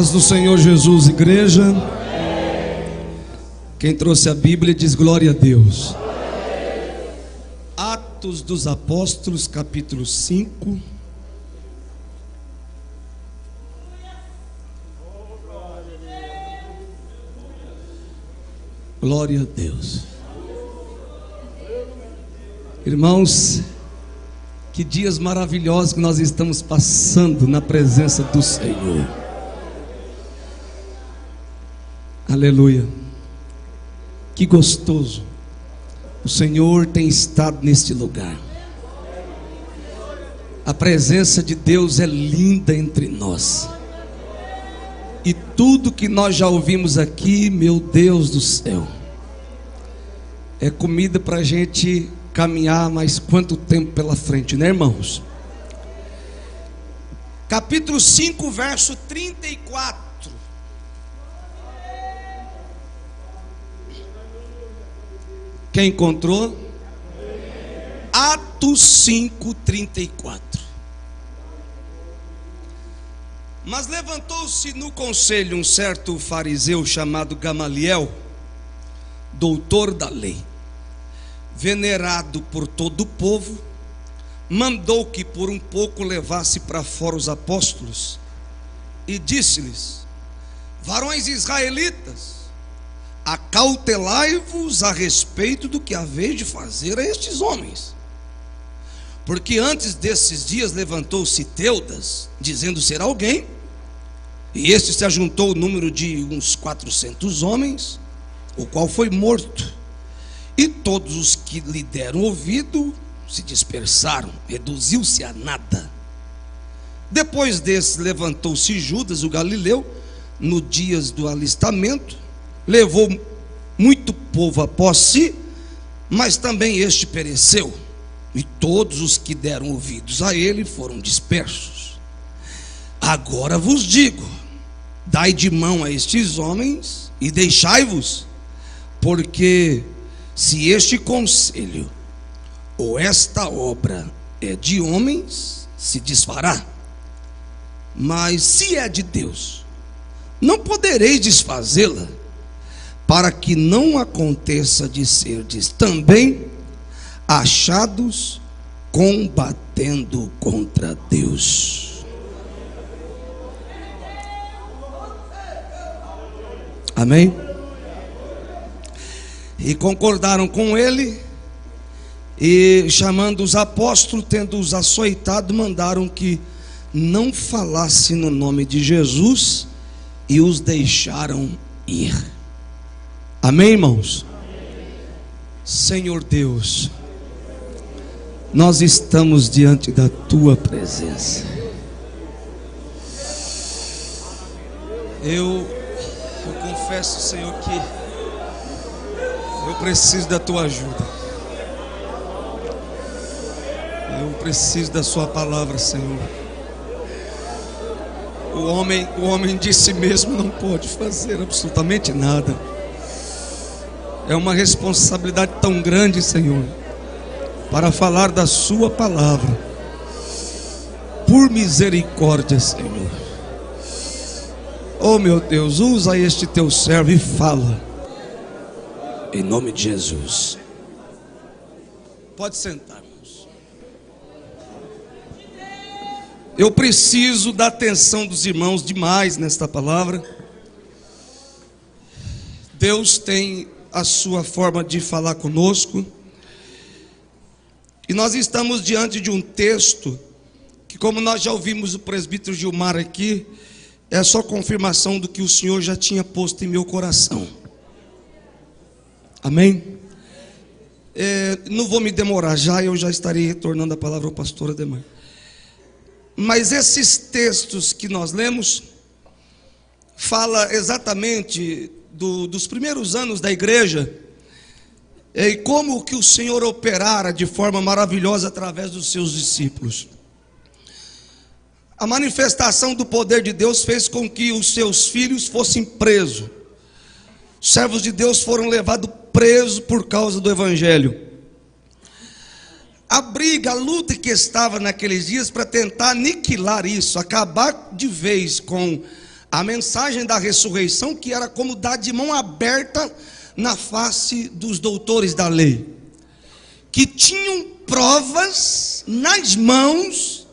Paz do Senhor Jesus, igreja. Quem trouxe a Bíblia diz glória a Deus. Atos dos Apóstolos, capítulo 5. Glória a Deus. Irmãos, que dias maravilhosos que nós estamos passando na presença do Senhor. Aleluia. Que gostoso. O Senhor tem estado neste lugar. A presença de Deus é linda entre nós. E tudo que nós já ouvimos aqui, meu Deus do céu, é comida para a gente caminhar mais quanto tempo pela frente, né, irmãos? Capítulo 5, verso 34. Quem encontrou? Atos 5, 34. Mas levantou-se no conselho um certo fariseu chamado Gamaliel, doutor da lei, venerado por todo o povo, mandou que por um pouco levasse para fora os apóstolos e disse-lhes: varões israelitas, acautelai-vos a respeito do que haveis de fazer a estes homens, porque antes desses dias levantou-se Teudas, dizendo ser alguém, e este se ajuntou o número de uns 400 homens, o qual foi morto, e todos os que lhe deram ouvido se dispersaram, reduziu-se a nada. Depois desse levantou-se Judas o Galileu, no dias do alistamento, levou muito povo após si, mas também este pereceu, e todos os que deram ouvidos a ele foram dispersos. Agora vos digo: dai de mão a estes homens e deixai-vos, porque se este conselho ou esta obra é de homens, se desfará, mas se é de Deus, não podereis desfazê-la, para que não aconteça de serdes também achados combatendo contra Deus. Amém? E concordaram com ele, e chamando os apóstolos, tendo-os açoitado, mandaram que não falasse no nome de Jesus, e os deixaram ir. Amém, irmãos? Amém. Senhor Deus, nós estamos diante da tua presença. Eu confesso, Senhor, que eu preciso da tua ajuda. Eu preciso da sua palavra, Senhor. O homem de si mesmo não pode fazer absolutamente nada. É uma responsabilidade tão grande, Senhor, para falar da sua palavra. Por misericórdia, Senhor. Oh, meu Deus, usa este teu servo e fala, em nome de Jesus. Pode sentar, irmãos. Eu preciso da atenção dos irmãos demais nesta palavra. Deus tem a sua forma de falar conosco, e nós estamos diante de um texto que, como nós já ouvimos o presbítero Gilmar aqui, é só confirmação do que o Senhor já tinha posto em meu coração. Amém? Não vou me demorar, eu já estarei retornando a palavra ao pastor Ademar. Mas esses textos que nós lemos fala exatamente dos primeiros anos da igreja, e como que o Senhor operara de forma maravilhosa através dos seus discípulos. A manifestação do poder de Deus fez com que os seus filhos fossem presos. Os servos de Deus foram levados presos por causa do evangelho. A briga, a luta que estava naqueles dias para tentar aniquilar isso, acabar de vez com a mensagem da ressurreição, que era como dar de mão aberta na face dos doutores da lei, que tinham provas nas mãos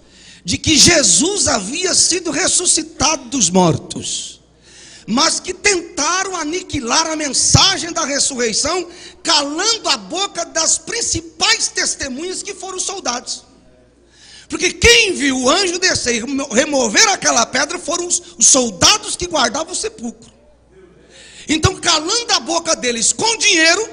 de que Jesus havia sido ressuscitado dos mortos, mas que tentaram aniquilar a mensagem da ressurreição, calando a boca das principais testemunhas, que foram os soldados. Porque quem viu o anjo descer e remover aquela pedra foram os soldados que guardavam o sepulcro. Então, calando a boca deles com dinheiro,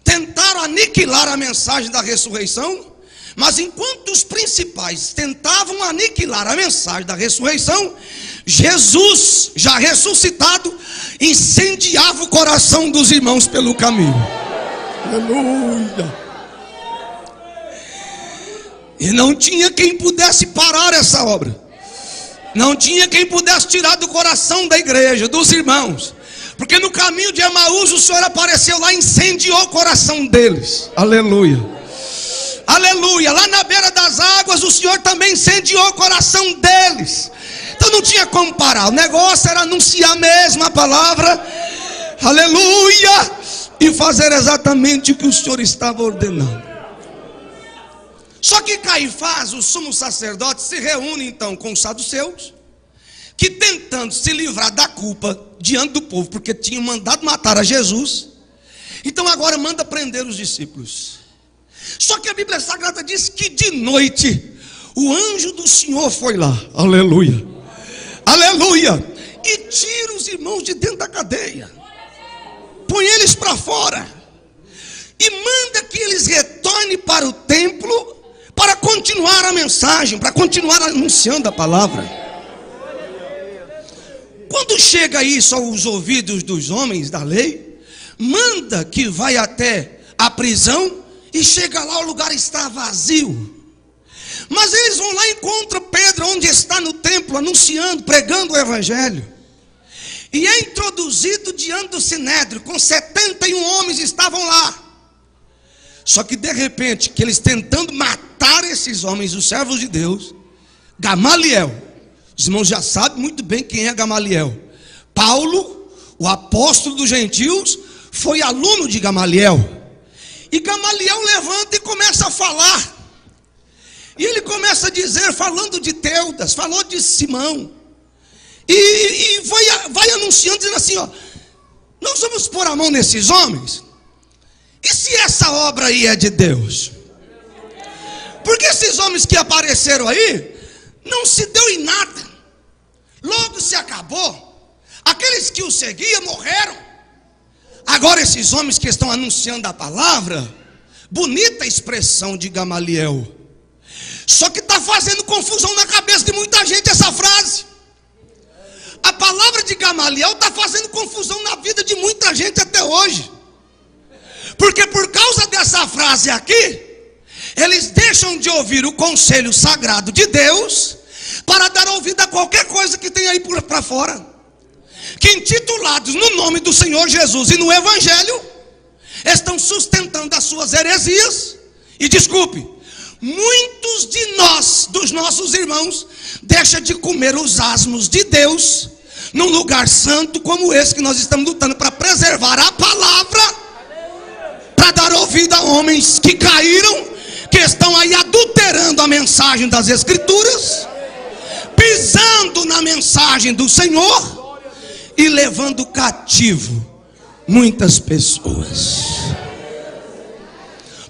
tentaram aniquilar a mensagem da ressurreição. Mas enquanto os principais tentavam aniquilar a mensagem da ressurreição, Jesus, já ressuscitado, incendiava o coração dos irmãos pelo caminho. Aleluia! E não tinha quem pudesse parar essa obra. Não tinha quem pudesse tirar do coração da igreja, dos irmãos. Porque no caminho de Emaús o Senhor apareceu lá e incendiou o coração deles. Aleluia. Aleluia. Lá na beira das águas o Senhor também incendiou o coração deles. Então não tinha como parar. O negócio era anunciar mesmo a palavra. Aleluia. E fazer exatamente o que o Senhor estava ordenando. Só que Caifás, o sumo sacerdote, se reúne então com os saduceus, que tentando se livrar da culpa diante do povo, porque tinham mandado matar a Jesus, então agora manda prender os discípulos. Só que a Bíblia Sagrada diz que de noite o anjo do Senhor foi lá, aleluia, aleluia, e tira os irmãos de dentro da cadeia, põe eles para fora, e manda que eles retornem para o templo, para continuar a mensagem, para continuar anunciando a palavra. Quando chega isso aos ouvidos dos homens da lei, manda que vai até a prisão, e chega lá, o lugar está vazio. Mas eles vão lá e encontram Pedro, onde está no templo, anunciando, pregando o evangelho. E é introduzido diante do sinédrio, com 71 homens estavam lá. Só que de repente, que eles tentando matar esses homens, os servos de Deus, Gamaliel, os irmãos já sabem muito bem quem é Gamaliel. Paulo, o apóstolo dos gentios, foi aluno de Gamaliel. E Gamaliel levanta e começa a falar. E ele começa a dizer, falando de Teudas, falou de Simão. E vai anunciando, dizendo assim, ó, nós vamos pôr a mão nesses homens. E se essa obra aí é de Deus? Porque esses homens que apareceram aí, não se deu em nada. Logo se acabou. Aqueles que o seguiam morreram. Agora esses homens que estão anunciando a palavra, bonita expressão de Gamaliel. Só que está fazendo confusão na cabeça de muita gente essa frase. A palavra de Gamaliel está fazendo confusão na vida de muita gente até hoje. Porque por causa dessa frase aqui, eles deixam de ouvir o conselho sagrado de Deus para dar ouvido a qualquer coisa que tem aí para fora. Que intitulados no nome do Senhor Jesus e no Evangelho, estão sustentando as suas heresias. E desculpe, muitos de nós, dos nossos irmãos, deixam de comer os asmos de Deus, num lugar santo como esse que nós estamos lutando para preservar a palavra, para dar ouvido a homens que caíram, que estão aí adulterando a mensagem das Escrituras, pisando na mensagem do Senhor e levando cativo muitas pessoas.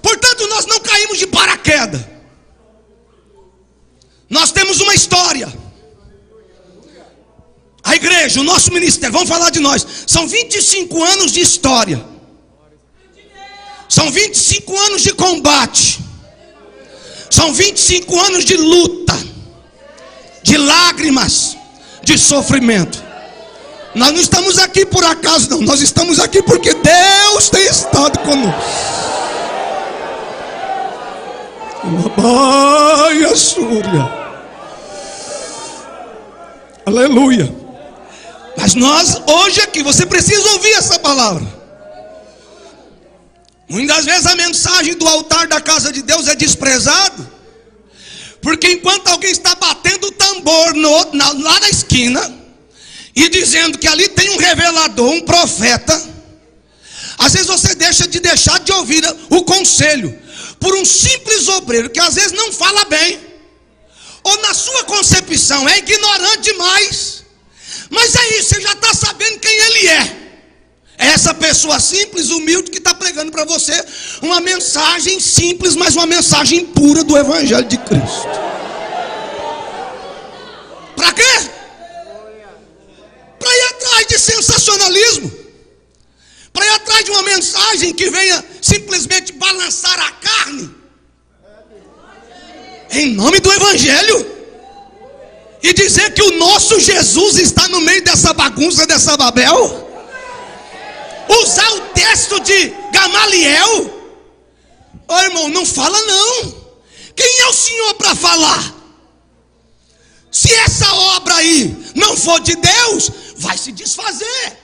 Portanto, nós não caímos de paraquedas. Nós temos uma história. A igreja, o nosso ministério, vamos falar de nós. São 25 anos de história. São 25 anos de combate. São 25 anos de luta, de lágrimas, de sofrimento. Nós não estamos aqui por acaso, não. Nós estamos aqui porque Deus tem estado conosco. Aleluia. Mas nós, hoje aqui, você precisa ouvir essa palavra. Muitas vezes a mensagem do altar da casa de Deus é desprezada, porque enquanto alguém está batendo o tambor lá na esquina, e dizendo que ali tem um revelador, um profeta, às vezes você deixa de ouvir o conselho por um simples obreiro que às vezes não fala bem, ou na sua concepção é ignorante demais. Mas é isso, você já está sabendo quem ele é. É essa pessoa simples, humilde, que está pregando para você uma mensagem simples, mas uma mensagem pura do Evangelho de Cristo. Para quê? Para ir atrás de sensacionalismo, para ir atrás de uma mensagem que venha simplesmente balançar a carne, em nome do Evangelho, e dizer que o nosso Jesus está no meio dessa bagunça, dessa Babel. Usar o texto de Gamaliel. Ô irmão, não fala não. Quem é o senhor para falar? Se essa obra aí não for de Deus, vai se desfazer.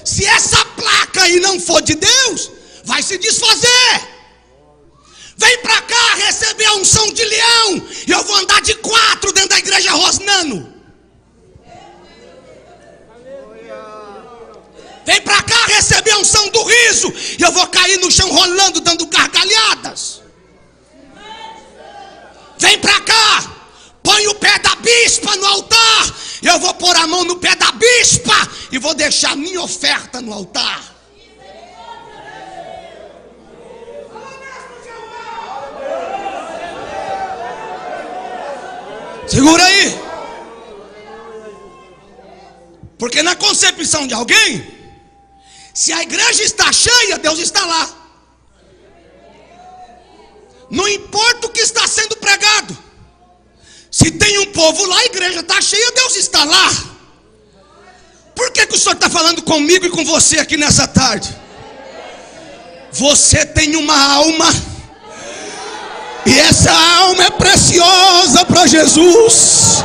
Se essa placa aí não for de Deus, vai se desfazer. Vem para cá receber a unção de leão, e eu vou andar de 4 dentro da igreja rosnando. Vem para cá receber a unção do riso, e eu vou cair no chão rolando, dando gargalhadas. Vem para cá, põe o pé da bispa no altar, e eu vou pôr a mão no pé da bispa e vou deixar minha oferta no altar. Segura aí. Porque na concepção de alguém, se a igreja está cheia, Deus está lá. Não importa o que está sendo pregado. Se tem um povo lá, a igreja está cheia, Deus está lá. Por que o senhor está falando comigo e com você aqui nessa tarde? Você tem uma alma, e essa alma é preciosa para Jesus.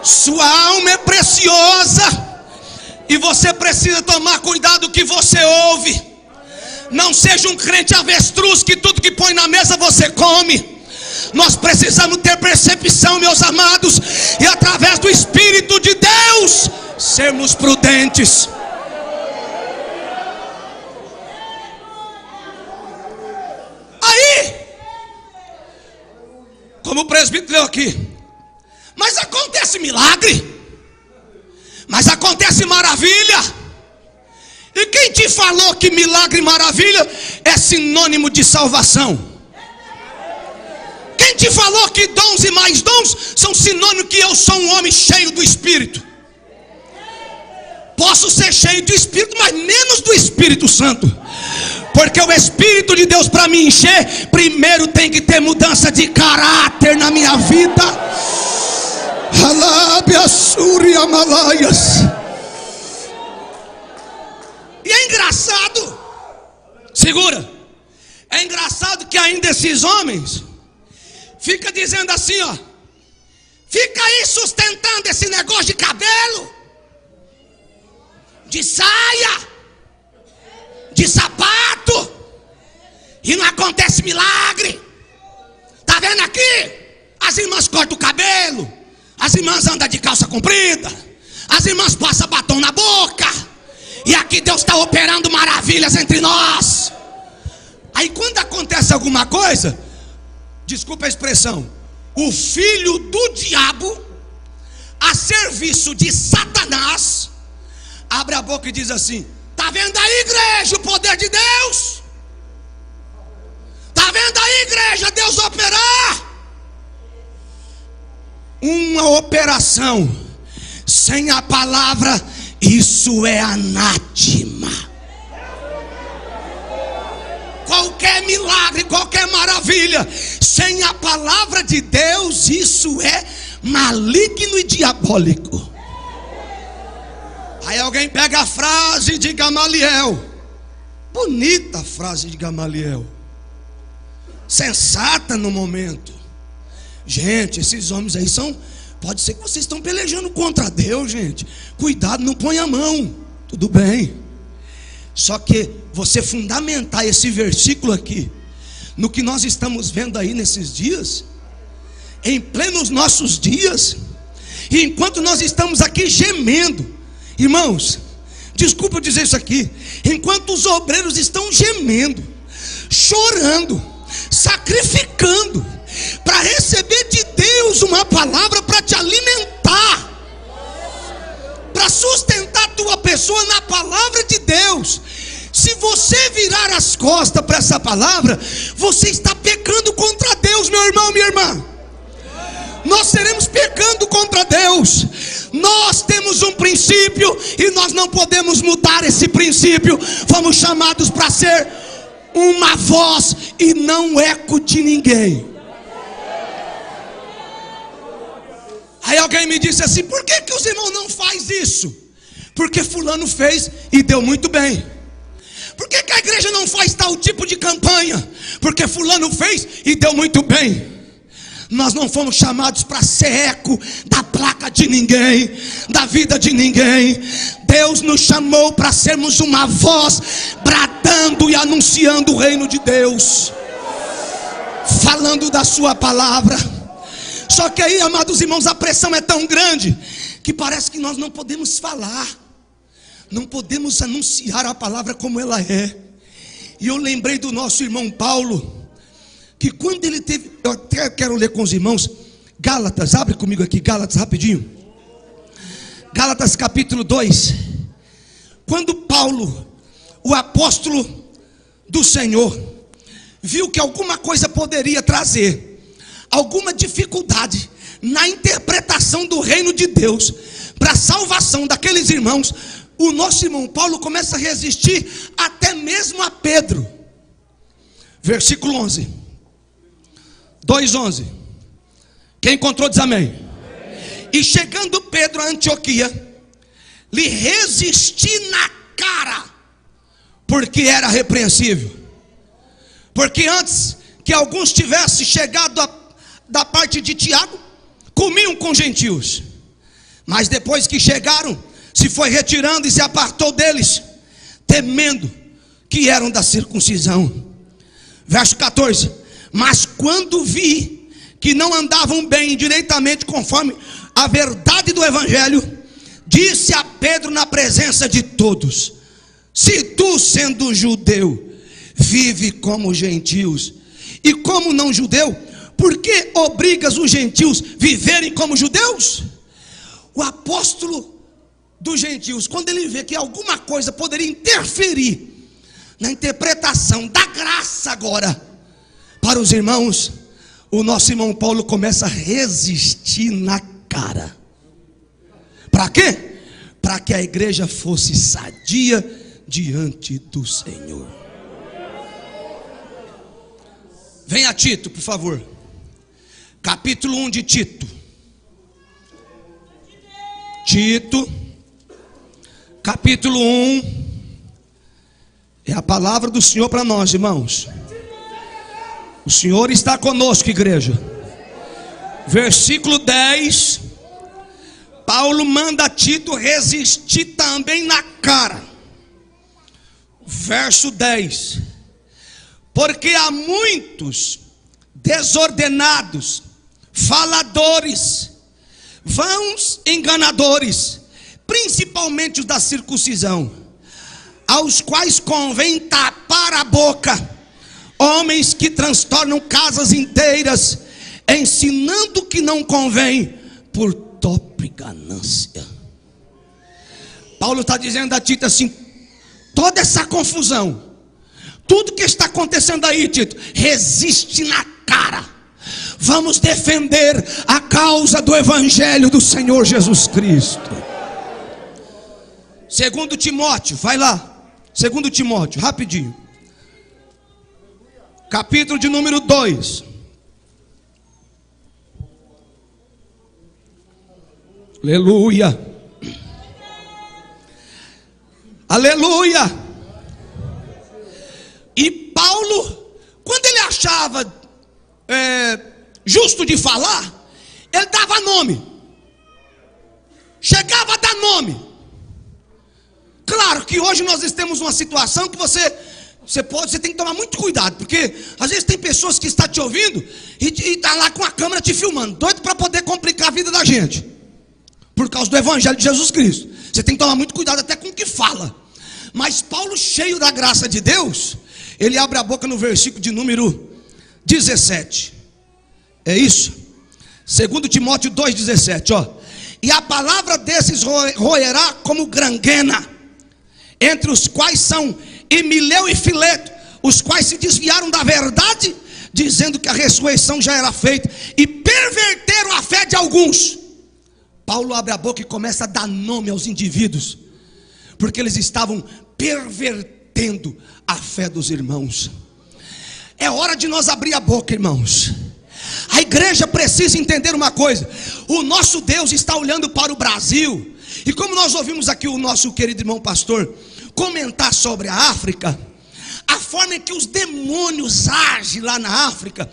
Sua alma é preciosa, e você precisa tomar cuidado com o que você ouve. Não seja um crente avestruz que tudo que põe na mesa você come. Nós precisamos ter percepção, meus amados, e através do Espírito de Deus sermos prudentes. Aí, como o presbítero leu aqui, mas acontece milagre, mas acontece maravilha. E quem te falou que milagre e maravilha é sinônimo de salvação? Quem te falou que dons e mais dons são sinônimo que eu sou um homem cheio do Espírito? Posso ser cheio do Espírito, mas menos do Espírito Santo. Porque o Espírito de Deus, para me encher, primeiro tem que ter mudança de caráter na minha vida. E é engraçado, segura, é engraçado que ainda esses homens fica dizendo assim, ó, fica aí sustentando esse negócio de cabelo, de saia, de sapato, e não acontece milagre. Tá vendo aqui? As irmãs cortam o cabelo, as irmãs andam de calça comprida, as irmãs passam batom na boca, e aqui Deus está operando maravilhas entre nós. Aí quando acontece alguma coisa, desculpa a expressão, o filho do diabo, a serviço de Satanás, abre a boca e diz assim: tá vendo aí, igreja, o poder de Deus? Tá vendo aí, igreja, Deus operar? Uma operação sem a palavra, isso é anátema. Qualquer milagre, qualquer maravilha sem a palavra de Deus, isso é maligno e diabólico. Aí alguém pega a frase de Gamaliel, bonita a frase de Gamaliel, sensata no momento. Gente, esses homens aí são, pode ser que vocês estão pelejando contra Deus, gente. Cuidado, não põe a mão. Tudo bem. Só que você fundamentar esse versículo aqui no que nós estamos vendo aí nesses dias, em plenos nossos dias, e enquanto nós estamos aqui gemendo, irmãos, desculpa eu dizer isso aqui, enquanto os obreiros estão gemendo, chorando, sacrificando, para receber de Deus uma palavra para te alimentar, para sustentar a tua pessoa na palavra de Deus. Se você virar as costas para essa palavra, você está pecando contra Deus, meu irmão, minha irmã. Nós seremos pecando contra Deus. Nós temos um princípio e nós não podemos mudar esse princípio. Fomos chamados para ser uma voz e não eco de ninguém. Aí alguém me disse assim: por que os irmãos não fazem isso? Porque fulano fez e deu muito bem. Por que a igreja não faz tal tipo de campanha? Porque fulano fez e deu muito bem. Nós não fomos chamados para ser eco da placa de ninguém, da vida de ninguém. Deus nos chamou para sermos uma voz, bradando e anunciando o reino de Deus, falando da sua palavra. Só que aí, amados irmãos, a pressão é tão grande que parece que nós não podemos falar, não podemos anunciar a palavra como ela é. E eu lembrei do nosso irmão Paulo, que quando ele teve, eu até quero ler com os irmãos, Gálatas, abre comigo aqui, Gálatas rapidinho, Gálatas capítulo 2, quando Paulo, o apóstolo do Senhor, viu que alguma coisa poderia trazer alguma dificuldade na interpretação do reino de Deus, para a salvação daqueles irmãos, o nosso irmão Paulo começa a resistir até mesmo a Pedro. Versículo 11, 2:11. Quem encontrou diz amém. E chegando Pedro a Antioquia, lhe resisti na cara, porque era repreensível. Porque antes que alguns tivessem chegado da parte de Tiago, comiam com gentios. Mas depois que chegaram, se foi retirando e se apartou deles, temendo que eram da circuncisão. Verso 14. Mas quando vi que não andavam bem direitamente conforme a verdade do evangelho, disse a Pedro na presença de todos: se tu, sendo judeu, vive como gentios, e como não judeu, por que obrigas os gentios a viverem como judeus? O apóstolo dos gentios, quando ele vê que alguma coisa poderia interferir na interpretação da graça agora para os irmãos, o nosso irmão Paulo começa a resistir na cara. Para quê? Para que a igreja fosse sadia diante do Senhor. Venha Tito, por favor. Capítulo 1 de Tito. Tito, capítulo 1. É a palavra do Senhor para nós, irmãos. O Senhor está conosco, igreja. Versículo 10. Paulo manda Tito resistir também na cara. Verso 10. Porque há muitos desordenados, faladores, vãos enganadores, principalmente os da circuncisão, aos quais convém tapar a boca, homens que transtornam casas inteiras, ensinando que não convém, por torpe ganância. Paulo está dizendo a Tito assim: toda essa confusão, tudo que está acontecendo aí, Tito, resiste na cara. Vamos defender a causa do evangelho do Senhor Jesus Cristo. Segundo Timóteo, vai lá. Segundo Timóteo, rapidinho. Capítulo de número 2. Aleluia. Aleluia. E Paulo, quando ele achava justo de falar, ele dava nome, chegava a dar nome. Claro que hoje nós temos uma situação que você Você tem que tomar muito cuidado, porque às vezes tem pessoas que estão te ouvindo e está lá com a câmera te filmando, doido para poder complicar a vida da gente, por causa do evangelho de Jesus Cristo. Você tem que tomar muito cuidado até com o que fala. Mas Paulo, cheio da graça de Deus, ele abre a boca no versículo de número 17. É isso? 2 Timóteo 2,17, ó. E a palavra desses roerá como granguena, entre os quais são Himeneu e Fileto, os quais se desviaram da verdade, dizendo que a ressurreição já era feita, e perverteram a fé de alguns. Paulo abre a boca e começa a dar nome aos indivíduos, porque eles estavam pervertendo a fé dos irmãos. É hora de nós abrir a boca, irmãos. A igreja precisa entender uma coisa: o nosso Deus está olhando para o Brasil, e como nós ouvimos aqui o nosso querido irmão pastor comentar sobre a África, a forma em que os demônios agem lá na África,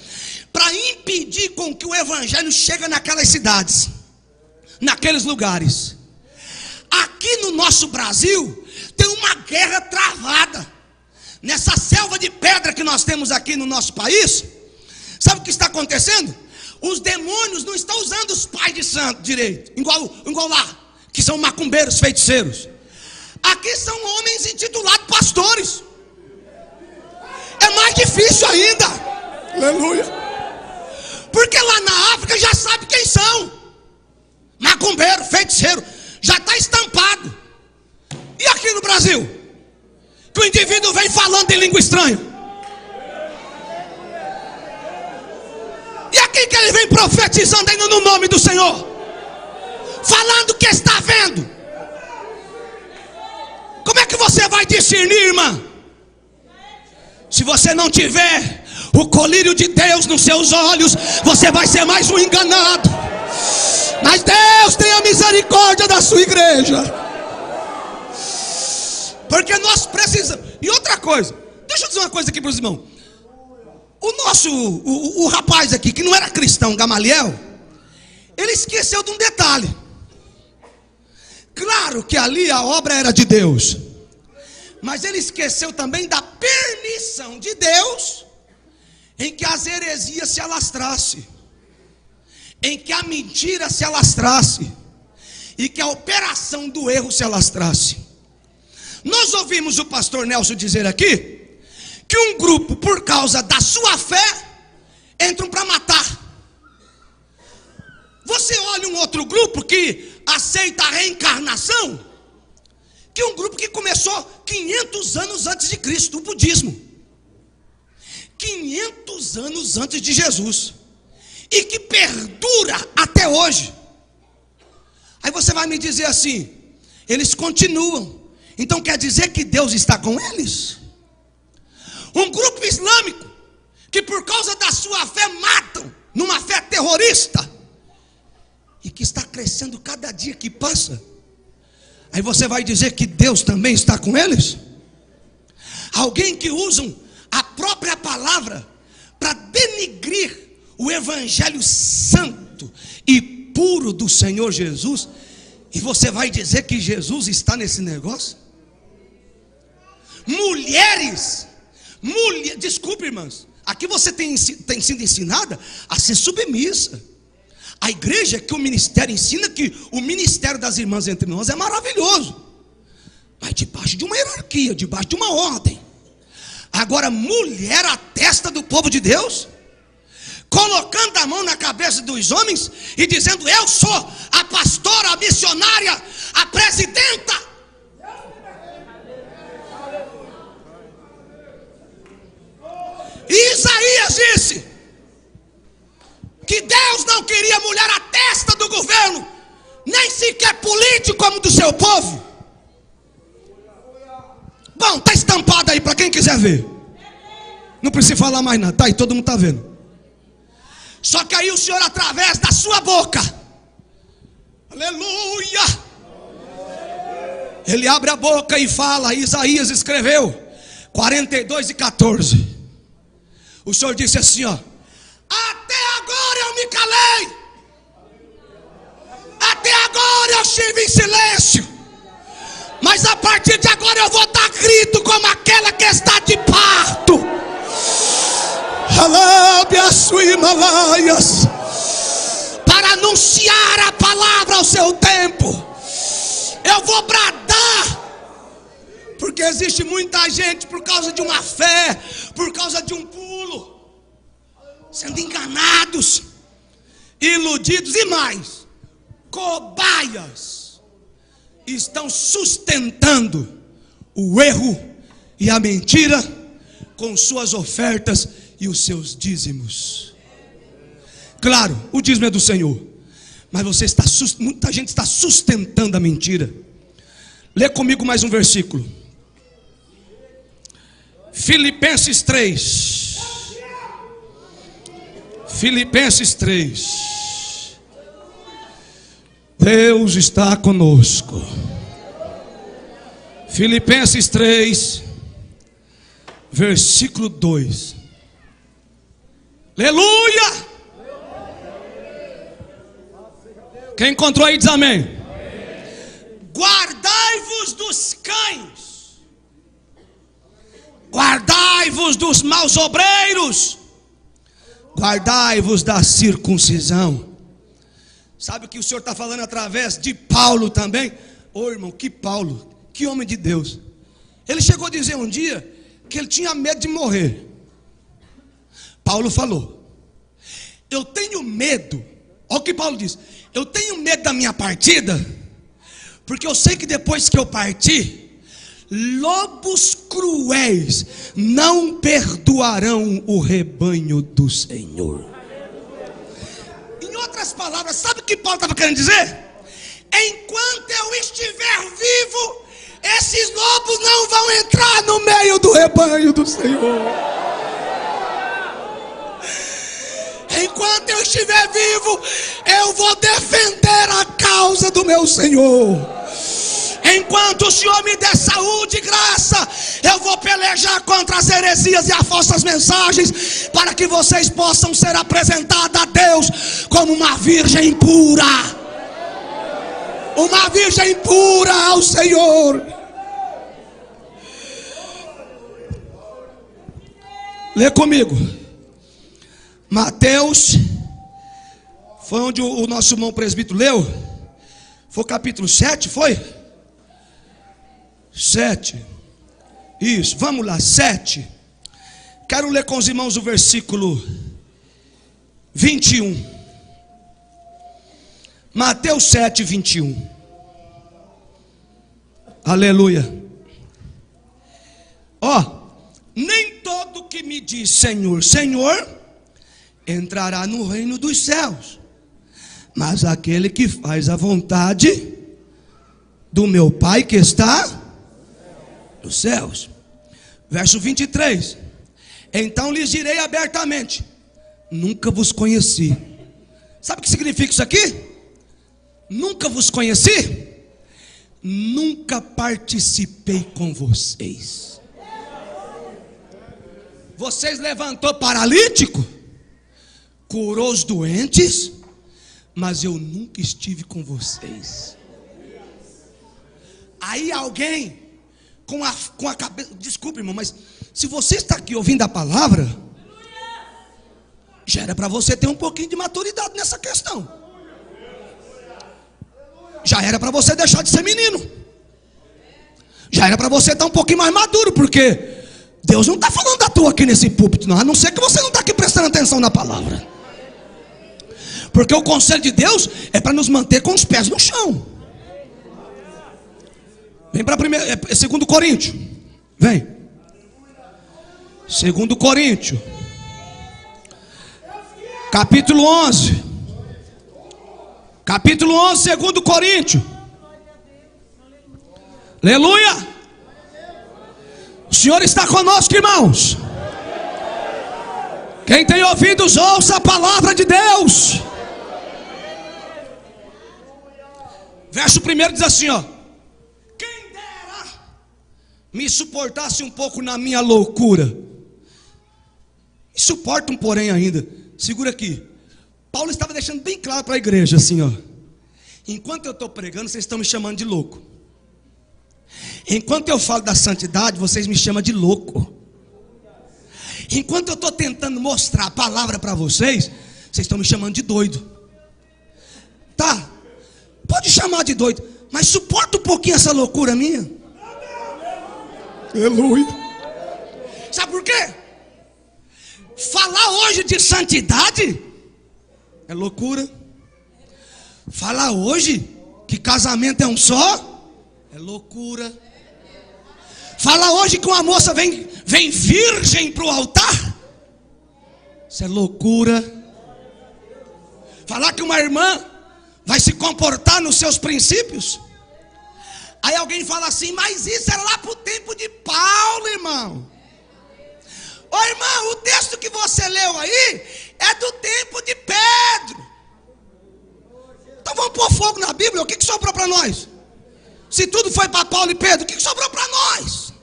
para impedir com que o evangelho chegue naquelas cidades, naqueles lugares. Aqui no nosso Brasil tem uma guerra travada, nessa selva de pedra que nós temos aqui no nosso país. Sabe o que está acontecendo? Os demônios não estão usando os pais de santo direito, igual lá, que são macumbeiros, feiticeiros. Aqui são homens intitulados pastores. É mais difícil ainda. Aleluia. Porque lá na África já sabe quem são. Macumbeiro, feiticeiro, já está estampado. E aqui no Brasil, que o indivíduo vem falando em língua estranha. E aqui que ele vem profetizando ainda no nome do Senhor, falando o que está vendo. Como é que você vai discernir, irmã? Se você não tiver o colírio de Deus nos seus olhos, você vai ser mais um enganado. Mas Deus tenha misericórdia da sua igreja, porque nós precisamos. E outra coisa, deixa eu dizer uma coisa aqui para os irmãos. O rapaz aqui, que não era cristão, Gamaliel, ele esqueceu de um detalhe. Claro que ali a obra era de Deus, mas ele esqueceu também da permissão de Deus em que as heresias se alastrassem, em que a mentira se alastrasse, e que a operação do erro se alastrasse. Nós ouvimos o pastor Nelson dizer aqui que um grupo, por causa da sua fé, entram para matar. Você olha um outro grupo que aceita a reencarnação, que é um grupo que começou 500 anos antes de Cristo, o budismo. 500 anos antes de Jesus, e que perdura até hoje. Aí você vai me dizer assim: eles continuam, então quer dizer que Deus está com eles? Um grupo islâmico que por causa da sua fé matam, numa fé terrorista, e que está crescendo cada dia que passa. Aí você vai dizer que Deus também está com eles? Alguém que usam a própria palavra para denigrir o evangelho santo e puro do Senhor Jesus, e você vai dizer que Jesus está nesse negócio? Desculpe, irmãs, aqui você tem sido ensinada a ser submissa. A igreja, que o ministério ensina que o ministério das irmãs entre nós é maravilhoso, mas debaixo de uma hierarquia, debaixo de uma ordem. Agora, mulher, a testa do povo de Deus, colocando a mão na cabeça dos homens e dizendo: eu sou a pastora, a missionária, a presidenta. E Isaías disse que Deus não queria mulher à testa do governo, nem sequer político como do seu povo. Bom, está estampado aí para quem quiser ver. Não precisa falar mais nada, tá aí, todo mundo está vendo. Só que aí o Senhor, através da sua boca, aleluia, Ele abre a boca e fala. Isaías escreveu 42:14. O Senhor disse assim, ó: até agora eu me calei, até agora eu estive em silêncio, mas a partir de agora eu vou dar grito como aquela que está de paz. Himalaias, para anunciar a palavra ao seu tempo. Eu vou bradar, porque existe muita gente, por causa de uma fé, por causa de um pulo, sendo enganados, iludidos e mais, cobaias, estão sustentando o erro e a mentira com suas ofertas e os seus dízimos. Claro, o dízimo é do Senhor, mas muita gente está sustentando a mentira. Lê comigo mais um versículo. Filipenses 3. Filipenses 3. Deus está conosco. Filipenses 3, versículo 2. Aleluia! Quem encontrou aí diz amém. Guardai-vos dos cães, guardai-vos dos maus obreiros, guardai-vos da circuncisão. Sabe o que o Senhor está falando através de Paulo também? Ô irmão, que Paulo, que homem de Deus. Ele chegou a dizer um dia que ele tinha medo de morrer. Paulo falou: eu tenho medo. Olha o que Paulo diz: eu tenho medo da minha partida, porque eu sei que depois que eu partir, lobos cruéis não perdoarão o rebanho do Senhor. Em outras palavras, sabe o que Paulo estava querendo dizer? Enquanto eu estiver vivo, esses lobos não vão entrar no meio do rebanho do Senhor. Enquanto eu estiver vivo, eu vou defender a causa do meu Senhor. Enquanto o Senhor me der saúde e graça, eu vou pelejar contra as heresias e as falsas mensagens, para que vocês possam ser apresentados a Deus como uma virgem pura. Uma virgem pura ao Senhor. Lê comigo. Mateus, foi onde o nosso irmão presbítero leu. Foi o capítulo 7, foi? 7. Isso, vamos lá, 7. Quero ler com os irmãos o versículo 21. Mateus 7, 21. Aleluia. Ó, nem todo que me diz Senhor, Senhor, entrará no reino dos céus, mas aquele que faz a vontade do meu Pai que está nos céus. Verso 23. Então lhes direi abertamente: nunca vos conheci. Sabe o que significa isso aqui? Nunca vos conheci, nunca participei com vocês. Vocês levantou paralítico, curou os doentes, mas eu nunca estive com vocês. Aí alguém com a cabeça, desculpe irmão, mas se você está aqui ouvindo a palavra, já era para você ter um pouquinho de maturidade nessa questão. Já era para você deixar de ser menino. Já era para você estar um pouquinho mais maduro, porque Deus não está falando da tua aqui nesse púlpito, não, a não ser que você não está aqui prestando atenção na palavra. Porque o conselho de Deus é para nos manter com os pés no chão. Vem para 2 Coríntios. Vem. 2 Coríntios. Capítulo 11. Capítulo 11, 2 Coríntios. Aleluia. O Senhor está conosco, irmãos. Quem tem ouvidos, ouça a palavra de Deus. Verso 1 diz assim, ó: quem dera me suportasse um pouco na minha loucura. E suporta um porém ainda. Segura aqui. Paulo estava deixando bem claro para a igreja assim, ó: enquanto eu estou pregando, vocês estão me chamando de louco. Enquanto eu falo da santidade, vocês me chamam de louco. enquanto eu estou tentando mostrar a palavra para vocês, vocês estão me chamando de doido. Tá, pode chamar de doido, mas suporta um pouquinho essa loucura minha. Aleluia. Sabe por quê? Falar hoje de santidade é loucura. Falar hoje que casamento é um só é loucura. Falar hoje que uma moça vem virgem para o altar, isso é loucura. Falar que uma irmã vai se comportar nos seus princípios. Aí alguém fala assim, mas isso era lá para o tempo de Paulo, irmão. Ô irmão, o texto que você leu aí é do tempo de Pedro. Então vamos pôr fogo na Bíblia. O que sobrou para nós? Se tudo foi para Paulo e Pedro, o que sobrou para nós?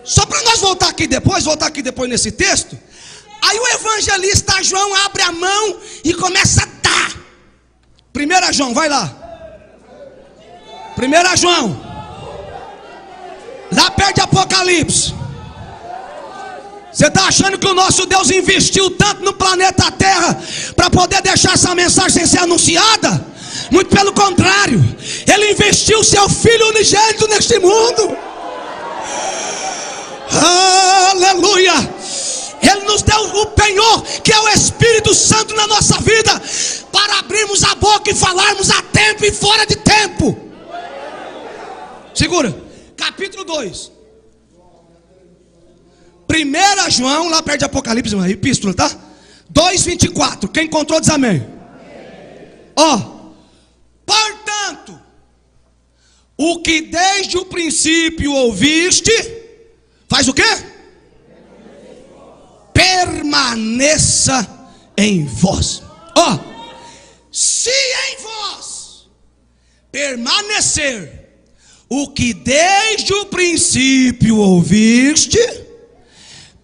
Só para nós voltar aqui depois nesse texto. Aí o evangelista João abre a mão e começa a dar. 1 João, vai lá. 1 João, lá perto de Apocalipse. Você está achando que o nosso Deus investiu tanto no planeta Terra para poder deixar essa mensagem sem ser anunciada? Muito pelo contrário, Ele investiu seu Filho unigênito neste mundo. Aleluia. Ele nos deu o penhor, que é o Espírito Santo na nossa vida, para abrirmos a boca e falarmos a tempo e fora de tempo. Segura, capítulo 2. 1 João, lá perto de Apocalipse, uma epístola, tá? 2:24. Quem encontrou diz amém. Ó, portanto, o que desde o princípio ouviste, faz o quê? Permaneça em vós. Ó, se em vós permanecer o que desde o princípio ouviste,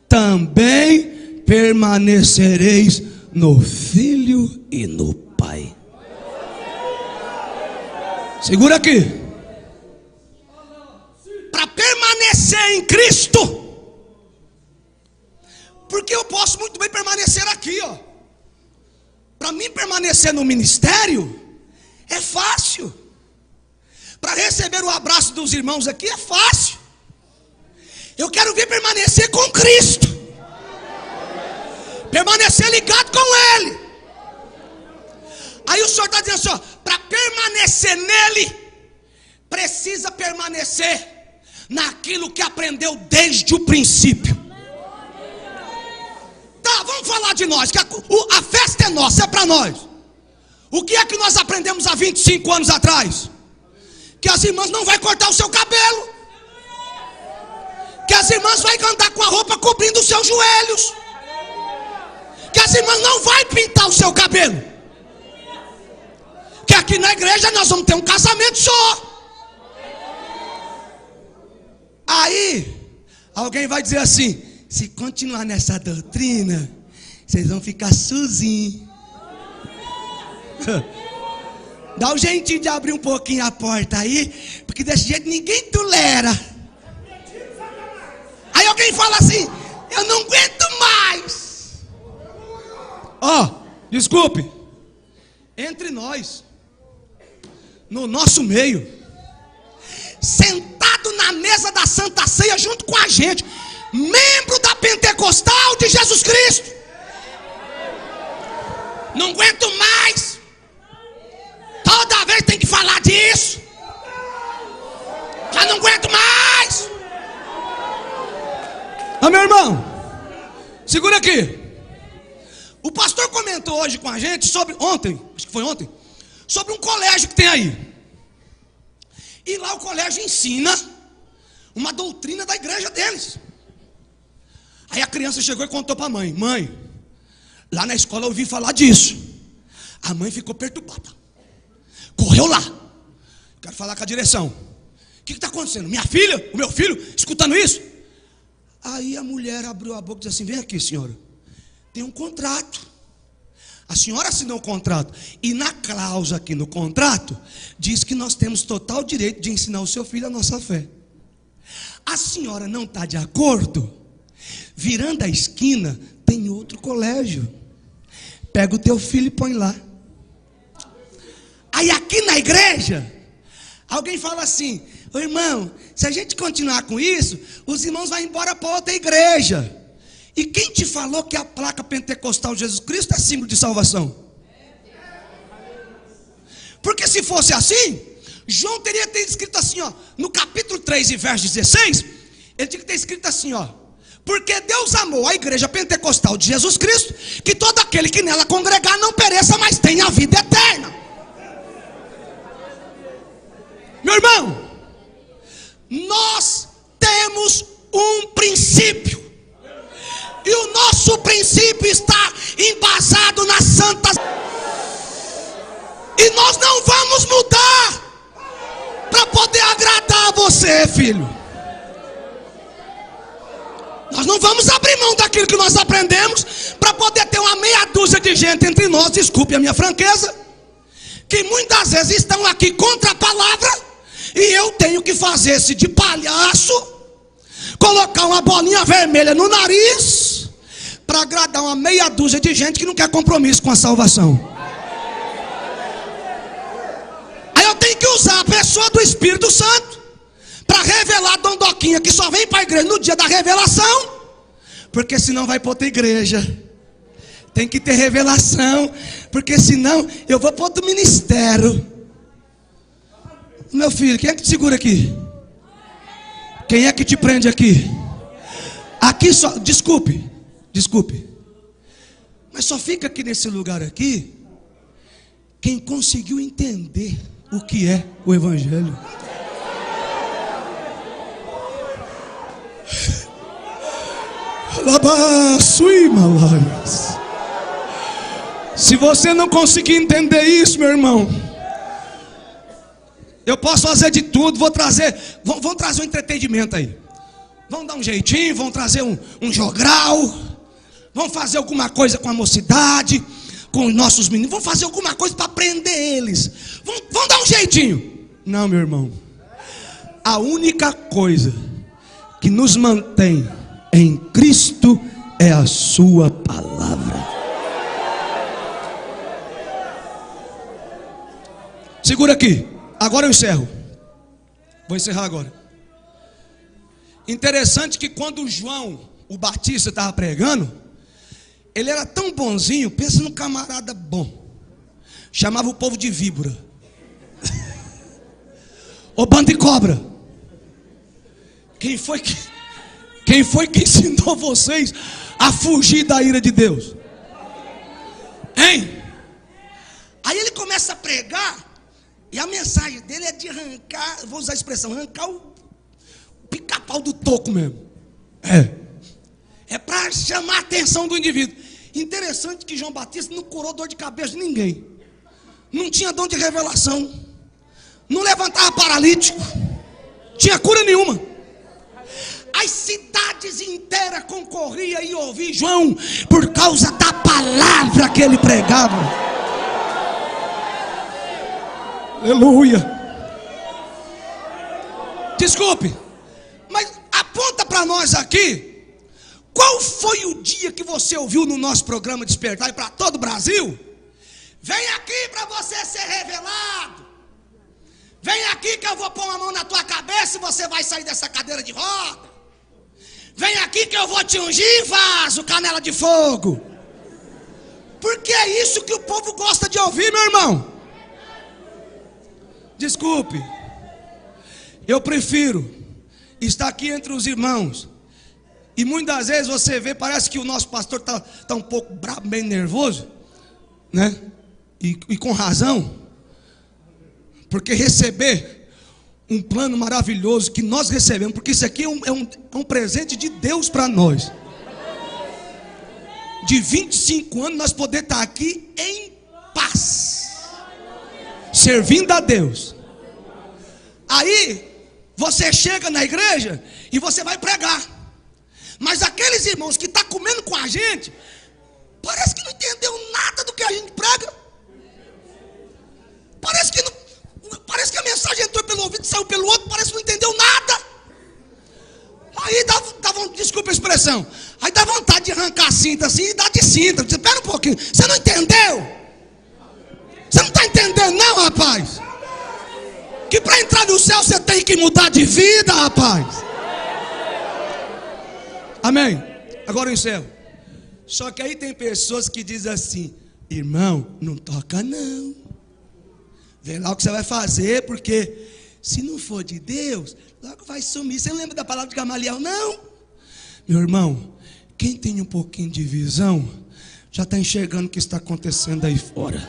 também permanecereis no Filho e no Pai. Segura aqui. Para permanecer em Cristo, porque eu posso muito bem permanecer aqui, ó. Para mim permanecer no ministério é fácil. Para receber o abraço dos irmãos aqui é fácil. Eu quero vir permanecer com Cristo, permanecer ligado com Ele. Aí o Senhor está dizendo assim, para permanecer nele, precisa permanecer naquilo que aprendeu desde o princípio. Tá, vamos falar de nós, que a festa é nossa, é para nós. O que é que nós aprendemos há 25 anos atrás? Que as irmãs não vão cortar o seu cabelo, que as irmãs vão andar com a roupa cobrindo os seus joelhos, que as irmãs não vão pintar o seu cabelo, que aqui na igreja nós vamos ter um casamento só. Aí alguém vai dizer assim, se continuar nessa doutrina, vocês vão ficar sozinhos. Dá um jeitinho de abrir um pouquinho a porta aí, porque desse jeito ninguém tolera. Aí alguém fala assim, eu não aguento mais. Ó, desculpe, entre nós, no nosso meio, sentado na mesa da Santa Ceia junto com a gente, membro da Pentecostal de Jesus Cristo, não aguento mais. Toda vez tem que falar disso. Já não aguento mais. Ah, meu irmão, segura aqui. O pastor comentou hoje com a gente sobre, acho que foi ontem, sobre um colégio que tem aí. E lá o colégio ensina uma doutrina da igreja deles. Aí a criança chegou e contou para a mãe, mãe, lá na escola eu ouvi falar disso. A mãe ficou perturbada, correu lá, quero falar com a direção. O que está acontecendo? Minha filha, o meu filho, escutando isso? Aí a mulher abriu a boca e disse assim, vem aqui senhora, tem um contrato, a senhora assinou um contrato, e na cláusula aqui no contrato, diz que nós temos total direito de ensinar o seu filho a nossa fé. A senhora não está de acordo? Virando a esquina, tem outro colégio. Pega o teu filho e põe lá. Aí aqui na igreja, alguém fala assim: ô irmão, se a gente continuar com isso, os irmãos vão embora para outra igreja. E quem te falou que a placa pentecostal de Jesus Cristo é símbolo de salvação? Porque se fosse assim, João teria que ter escrito assim, ó, no capítulo 3 e verso 16, ele tinha que ter escrito assim, ó: porque Deus amou a igreja pentecostal de Jesus Cristo, que todo aquele que nela congregar não pereça, mas tenha a vida eterna. Meu irmão, nós temos um princípio, e o nosso princípio está embasado nas santas, e nós não vamos mudar para poder agradar a você, filho. Nós não vamos abrir mão daquilo que nós aprendemos para poder ter uma meia dúzia de gente entre nós, desculpe a minha franqueza, que muitas vezes estão aqui contra a palavra, e eu tenho que fazer esse de palhaço, colocar uma bolinha vermelha no nariz, para agradar uma meia dúzia de gente que não quer compromisso com a salvação. Aí eu tenho que usar a pessoa do Espírito Santo para revelar a dondoquinha que só vem para a igreja no dia da revelação, porque senão vai para outra igreja. Tem que ter revelação, porque senão eu vou para outro ministério. Meu filho, quem é que te segura aqui? Quem é que te prende aqui? Aqui só, desculpe, mas só fica aqui nesse lugar aqui quem conseguiu entender o que é o Evangelho. Se você não conseguir entender isso, meu irmão, eu posso fazer de tudo, vamos trazer um entretenimento aí. Vamos dar um jeitinho, vamos trazer um jogral, vamos fazer alguma coisa com a mocidade, com os nossos meninos, vamos fazer alguma coisa para prender eles. Vamos dar um jeitinho. Não, meu irmão. A única coisa que nos mantém em Cristo é a sua palavra. Segura aqui. Agora eu encerro. Vou encerrar agora. Interessante que quando João, o Batista, estava pregando, ele era tão bonzinho, pensa num camarada bom. Chamava o povo de víbora. Ô bando de cobra. Quem foi que ensinou vocês a fugir da ira de Deus? Hein? Aí ele começa a pregar, e a mensagem dele é de arrancar, vou usar a expressão, arrancar o pica-pau do toco mesmo. É para chamar a atenção do indivíduo. Interessante que João Batista não curou dor de cabeça de ninguém. Não tinha dom de revelação. Não levantava paralítico. Tinha cura nenhuma. As cidades inteiras concorriam e ouviam João por causa da palavra que ele pregava. Aleluia. Desculpe, mas aponta para nós aqui. Qual foi o dia que você ouviu no nosso programa Despertar e para todo o Brasil? Vem aqui para você ser revelado. Vem aqui que eu vou pôr uma mão na tua cabeça e você vai sair dessa cadeira de roda. Vem aqui que eu vou te ungir, vaso, canela de fogo. Porque é isso que o povo gosta de ouvir, meu irmão. Desculpe, eu prefiro estar aqui entre os irmãos. E muitas vezes você vê, parece que o nosso pastor está um pouco bravo, bem nervoso, né? E com razão. Porque receber um plano maravilhoso que nós recebemos, porque isso aqui é um presente de Deus para nós. De 25 anos nós poder estar aqui em paz, servindo a Deus. Aí você chega na igreja e você vai pregar, mas aqueles irmãos que estão comendo com a gente, parece que não entendeu nada do que a gente prega. Parece que a mensagem entrou pelo ouvido e saiu pelo outro, parece que não entendeu nada. Aí dava desculpa a expressão, Aí dá vontade de arrancar a cinta assim e dar de cinta. Você espera um pouquinho. Você não entendeu? Você não está entendendo não, rapaz? Que para entrar no céu você tem que mudar de vida, rapaz. Amém? Agora eu encerro. Só que aí tem pessoas que dizem assim: irmão, não toca não. Vê lá o que você vai fazer, porque se não for de Deus, logo vai sumir. Você não lembra da palavra de Gamaliel, não? Meu irmão, quem tem um pouquinho de visão, já está enxergando o que está acontecendo aí fora.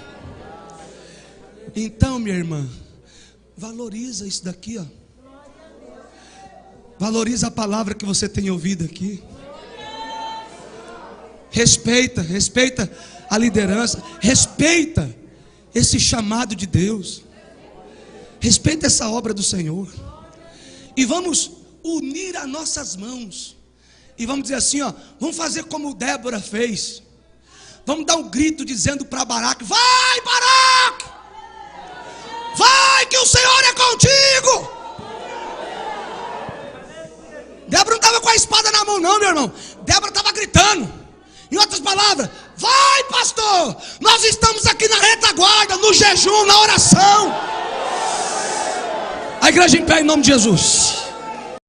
Então, minha irmã, valoriza isso daqui, ó. Valoriza a palavra que você tem ouvido aqui. Respeita a liderança. Respeita esse chamado de Deus. Respeita essa obra do Senhor. E vamos unir as nossas mãos. E vamos dizer assim, ó, vamos fazer como Débora fez. Vamos dar um grito dizendo para Baraque: vai, Baraque! Vai, que o Senhor é contigo! Débora não estava com a espada na mão não, meu irmão. Débora estava gritando. Em outras palavras: vai, pastor, nós estamos aqui na retaguarda, no jejum, na oração. A igreja em pé em nome de Jesus.